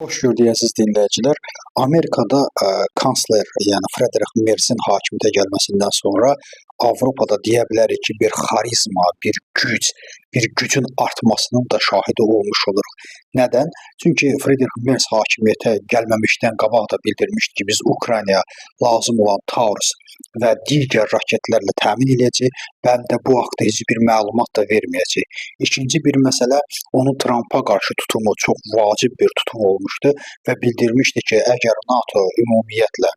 Hoş gördük əziz dinləyicilər. Amerikada kansler, yəni Frederick Merzin hakimiyyətə gəlməsindən sonra Avropada deyə bilərik ki, bir xarizma, bir gücün artmasının da şahidi olmuş oluruq. Nədən? Çünki Frederick Merz hakimiyyətə gəlməmişdən qabaq da bildirmişdi ki, biz Ukraynaya lazım olan Taurus və digər raketlərlə təmin edəcəyik. Bəm də bu haqda heç bir məlumat da verməyəcək. İkinci bir məsələ, onun Trumpa qarşı tutumu çox vacib bir tutum olmuşdu və bildirmişdi ki, əgər NATO ümumiyyətlə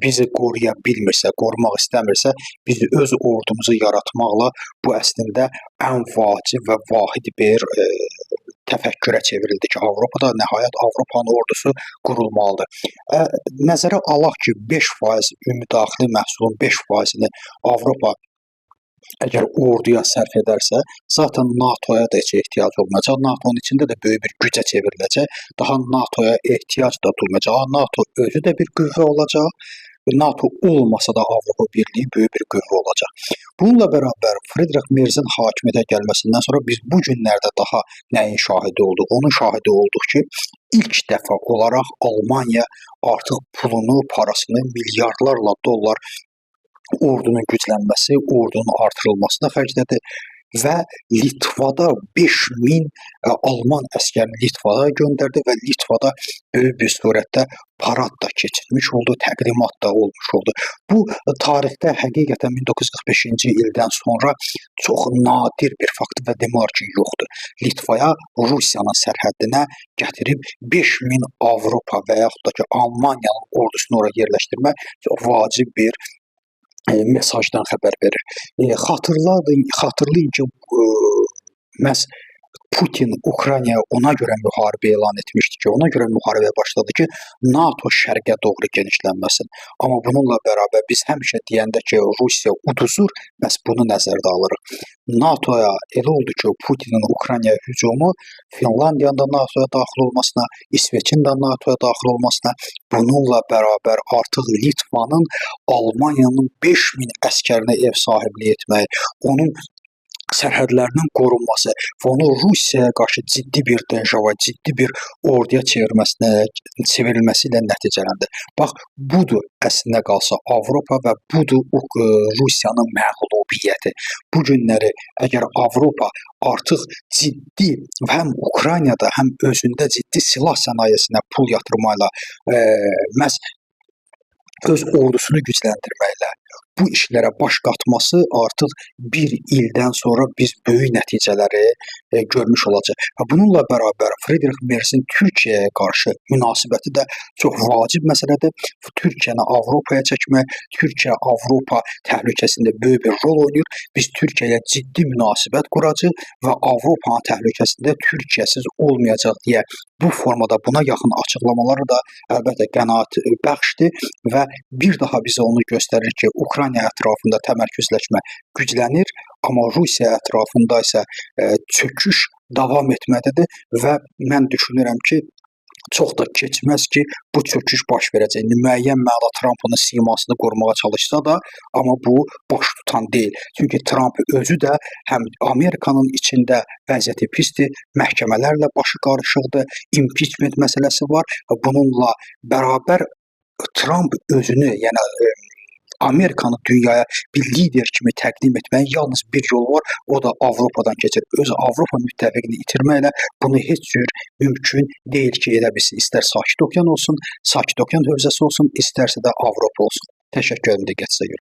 bizi qoruya bilmirsə, qorumaq istəmirsə, biz öz ordumuzu yaratmaqla bu əslində ən vacib və vahid bir təfəkkürə çevrildi ki, Avropada nəhayət Avropanın ordusu qurulmalıdır. Nəzərə alaq ki, 5% ümumdaxili məhsulun 5%-ni Avropa əgər orduya sərf edərsə, zaten NATO'ya da heç ehtiyac olmayacaq. NATO'nun içində də böyük bir gücə çevriləcək. Daha NATO'ya ehtiyac da duymayacaq. NATO özü də bir qüvvə olacaq. NATO olmasa da Avropa Birliyi böyük bir qüvvə olacaq. Bununla bərabər Frederick Merzin hakimiyyətə gəlməsindən sonra biz bu günlərdə daha nəyin şahidi olduq? Onun şahidi olduq ki, ilk dəfə olaraq Almanya artıq pulunu, parasını milyardlarla dollar ordunun güclənməsi, ordunun artırılmasına xərclədi və Litvada 5000 Alman əskərini Litvada göndərdi və Litvada böyük bir surətdə parad da keçirilmiş oldu, təqdimat da olmuş oldu. Bu tarixdə həqiqətən 1945-ci ildən sonra çox nadir bir fakt və demək olar ki, yoxdur. Litvaya Rusiyanın sərhəddinə gətirib 5000 Avropa və yaxud da ki, Almaniyanın ordusunu oraya yerləşdirmək çox vacib bir mesajdan xəbər verir. Xatırlayın ki, məhz Putin Ukraynaya ona görə müharibə elan etmişdi ki, ona görə müharibəyə başladı ki, NATO şərqə doğru genişlənməsin. Amma bununla bərabər biz həmişə deyəndə ki, Rusiya uduzur, məhz bunu nəzərdə alırıq. NATO'ya elə oldu ki, Putinin Ukraynaya hücumu Finlandiyanın da NATO'ya daxil olmasına, İsveçin də NATO'ya daxil olmasına, bununla bərabər artıq Litvanın Almaniyanın 5000 əskərinə ev sahibliyi etməyi, onun sərhədlərinin qorunması və onu Rusiyaya qarşı ciddi bir denjava, ciddi bir orduya çevrilməsi ilə nəticələndi. Bax, budur əslinə qalsa Avropa və budur Rusiyanın məğlubiyyəti. Bu günləri əgər Avropa artıq ciddi həm Ukraynada, həm özündə ciddi silah sənayesinə pul yatırmayla, məhz öz ordusunu gücləndirməklə bu işlərə baş qatması artıq bir ildən sonra biz böyük nəticələri görmüş olacaq. Bununla bərabər Frederick Merzin Türkiyəyə qarşı münasibəti də çox vacib məsələdir. Türkiyəni Avropaya çəkmək, Türkiyə-Avropa təhlükəsində böyük bir rol oynayır. Biz Türkiyəyə ciddi münasibət quracaq və Avropanın təhlükəsində Türkiyəsiz olmayacaq deyə bu formada buna yaxın açıqlamaları da əlbəttə qənaət bəxşdir və bir daha bizə onu göstərir ki, Ukrayna ətrafında təmərküzləşmə güclənir, amma Rusiya ətrafında isə çöküş davam etməkdədir və mən düşünürəm ki, çox da keçməz ki, bu çöküş baş verəcək. Müəyyən mənada Trump onun simasını qorumağa çalışsa da, amma bu baş tutan deyil. Çünki Trump özü də həm Amerikanın içində vəziyyəti pisdir, məhkəmələrlə başı qarışıqdır, impeachment məsələsi var. Bununla bərabər Trump özünü, yəni Amerikanı dünyaya bir lider kimi təqdim etməyin yalnız bir yol var, o da Avropadan keçir. Öz Avropa müttəfiqini itirməklə bunu heç cür mümkün deyil ki, edə bilsin. İstər Sakit Okean olsun, Sakit Okean hövzəsi olsun, istərsə də Avropa olsun. Təşəkkür edirəm diqqətinizə görə.